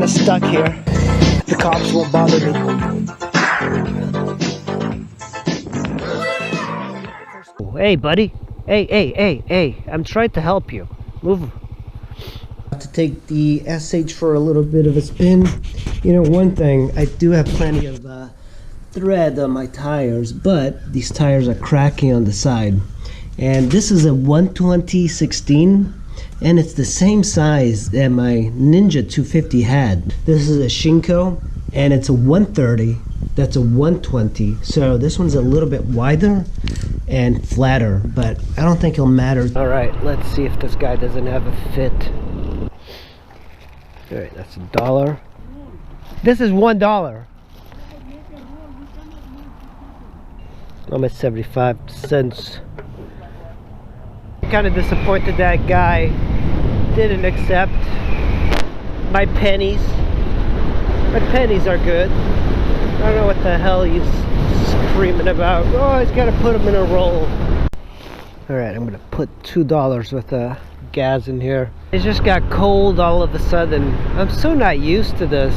get stuck here, the cops won't bother me. Hey, buddy. Hey. I'm trying to help you. Move. To take the SH for a little bit of a spin. You know, one thing, I do have plenty of thread on my tires, but these tires are cracking on the side. And this is a 120/16, and it's the same size that my Ninja 250 had. This is a Shinko, and it's a 130. That's a 120. So this one's a little bit wider and flatter, but I don't think it'll matter. All right, let's see if this guy doesn't have a fit. All right, that's $1. This is $1. I'm at 75 cents. Kind of disappointed that guy didn't accept my pennies. My pennies are good. I don't know what the hell he's screaming about. Oh, he's got to put them in a roll. Alright, I'm gonna put $2 worth of gas in here. It just got cold all of a sudden. I'm so not used to this.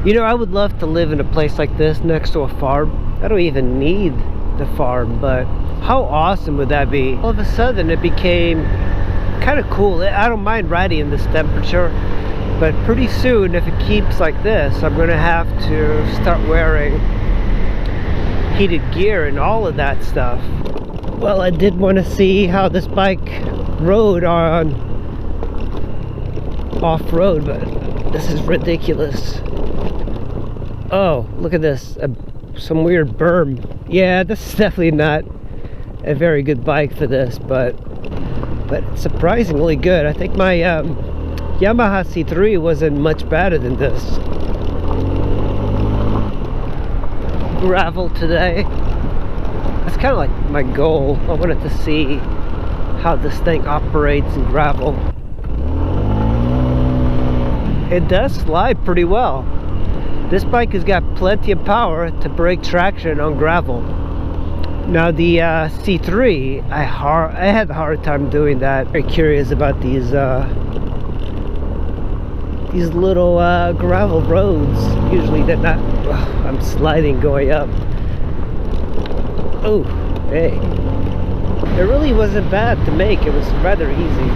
You know, I would love to live in a place like this next to a farm. I don't even need the farm, but how awesome would that be? All of a sudden it became kind of cool. I don't mind riding in this temperature, but pretty soon if it keeps like this, I'm gonna have to start wearing heated gear and all of that stuff. Well, I did want to see how this bike rode on off-road, but this is ridiculous. Oh, look at this, some weird berm. Yeah, this is definitely not a very good bike for this, but it's surprisingly good. I think my Yamaha C3 wasn't much better than this. Gravel today. That's kind of like my goal. I wanted to see how this thing operates in gravel. It does slide pretty well. This bike has got plenty of power to break traction on gravel. Now the C3, I had a hard time doing that. Very curious about these little gravel roads. Usually they're not. Ugh, I'm sliding going up. Oh, hey. It really wasn't bad to make. It was rather easy.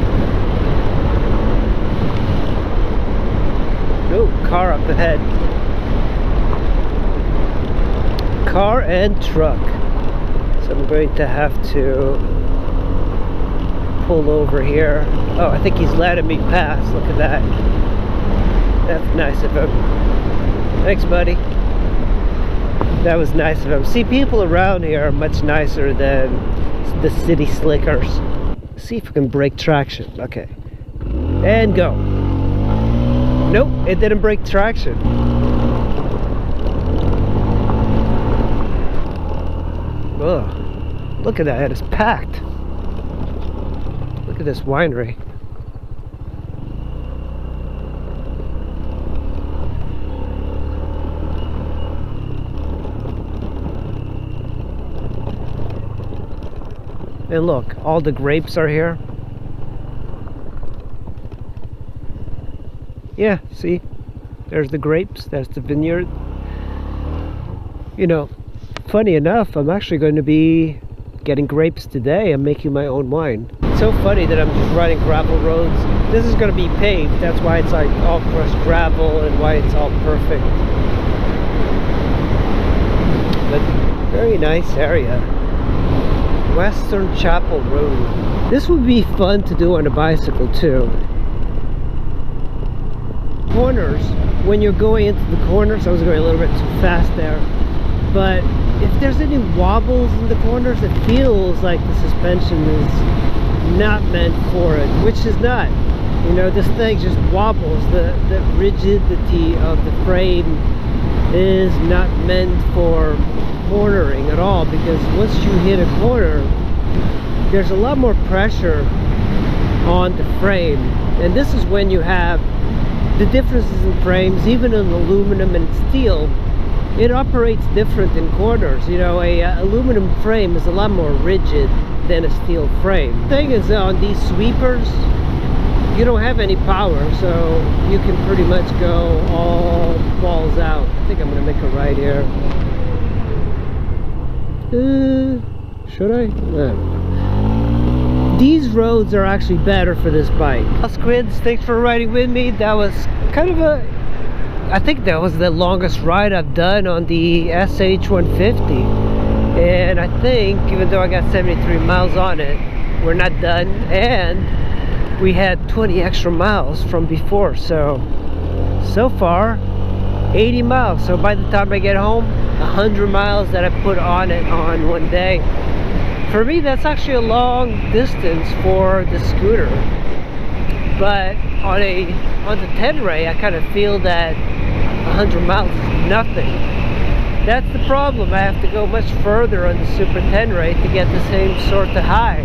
Oh, car up ahead. Car and truck. So I'm going to have to pull over here. Oh, I think he's letting me pass. Look at that. That's nice of him. Thanks, buddy. That was nice of him. See, people around here are much nicer than the city slickers. See if we can break traction. Okay. And go. Nope, it didn't break traction. Ugh. Look at that, it's packed. Look at this winery. And look, all the grapes are here. Yeah, see? There's the grapes, there's the vineyard. You know, funny enough, I'm actually going to be getting grapes today. I'm making my own wine. It's so funny that I'm just riding gravel roads. This is going to be paved. That's why it's like all crushed gravel and why it's all perfect. But very nice area. Western Chapel Road. This would be fun to do on a bicycle too. Corners, when you're going into the corners, I was going a little bit too fast there, but if there's any wobbles in the corners, it feels like the suspension is not meant for it, which is not. You know, this thing just wobbles. The rigidity of the frame is not meant for cornering at all, because once you hit a corner, there's a lot more pressure on the frame, and this is when you have the differences in frames. Even in aluminum and steel, it operates different in corners. You know, a aluminum frame is a lot more rigid than a steel frame. The thing is, on these sweepers, you don't have any power, so you can pretty much go all balls out. I think I'm gonna make a right here. Should I? These roads are actually better for this bike. Squids, thanks for riding with me. That was kind of a, I think that was the longest ride I've done on the sh150. And I think, even though I got 73 miles on it, we're not done. And we had 20 extra miles from before. So far, 80 miles. So by the time I get home, 100 miles that I put on it on one day. For me, that's actually a long distance for the scooter. But on the Tenere, I kind of feel that 100 miles is nothing. That's the problem. I have to go much further on the Super Tenere to get the same sort of high.